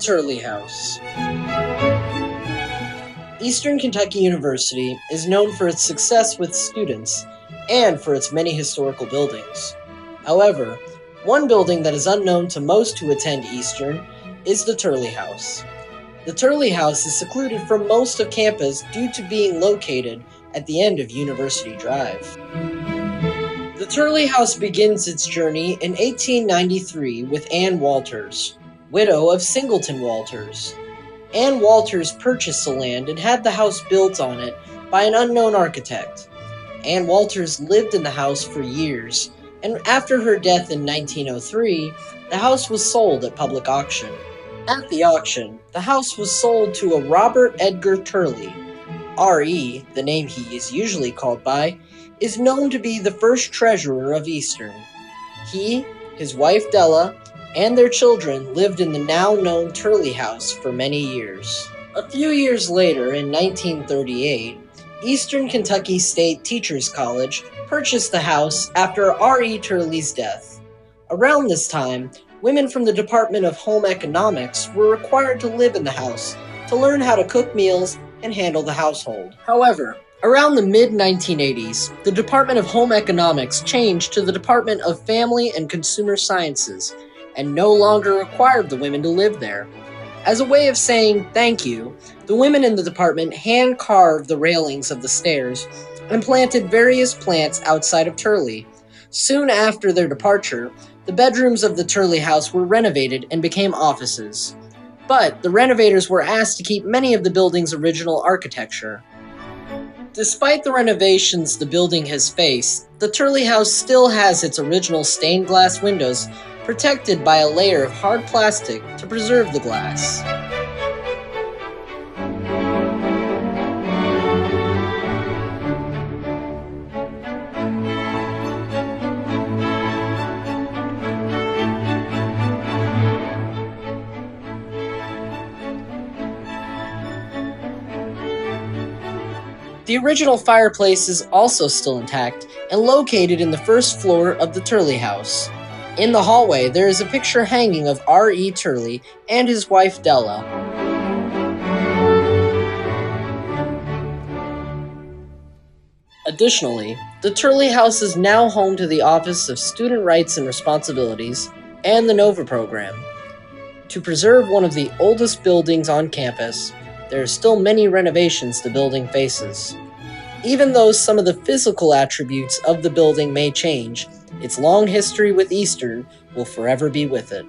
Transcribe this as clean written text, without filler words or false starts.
Turley House. Eastern Kentucky University is known for its success with students and for its many historical buildings. However, one building that is unknown to most who attend Eastern is the Turley House. The Turley House is secluded from most of campus due to being located at the end of University Drive. The Turley House begins its journey in 1893 with Ann Walters, widow of Singleton Walters. Ann Walters purchased the land and had the house built on it by an unknown architect. Ann Walters lived in the house for years, and after her death in 1903, the house was sold at public auction. At the auction, the house was sold to a Robert Edgar Turley. R.E., the name he is usually called by, is known to be the first treasurer of Eastern. He, his wife Della, and their children lived in the now-known Turley House for many years. A few years later, in 1938, Eastern Kentucky State Teachers College purchased the house after R.E. Turley's death. Around this time, women from the Department of Home Economics were required to live in the house to learn how to cook meals and handle the household. However, around the mid-1980s, the Department of Home Economics changed to the Department of Family and Consumer Sciences and no longer required the women to live there. As a way of saying thank you, the women in the department hand-carved the railings of the stairs and planted various plants outside of Turley. Soon after their departure, the bedrooms of the Turley House were renovated and became offices. But the renovators were asked to keep many of the building's original architecture. Despite the renovations the building has faced, the Turley House still has its original stained glass windows protected by a layer of hard plastic to preserve the glass. The original fireplace is also still intact and located in the first floor of the Turley House. In the hallway, there is a picture hanging of R.E. Turley and his wife Della. Additionally, the Turley House is now home to the Office of Student Rights and Responsibilities and the NOVA program. To preserve one of the oldest buildings on campus, there are still many renovations the building faces. Even though some of the physical attributes of the building may change, its long history with Eastern will forever be with it.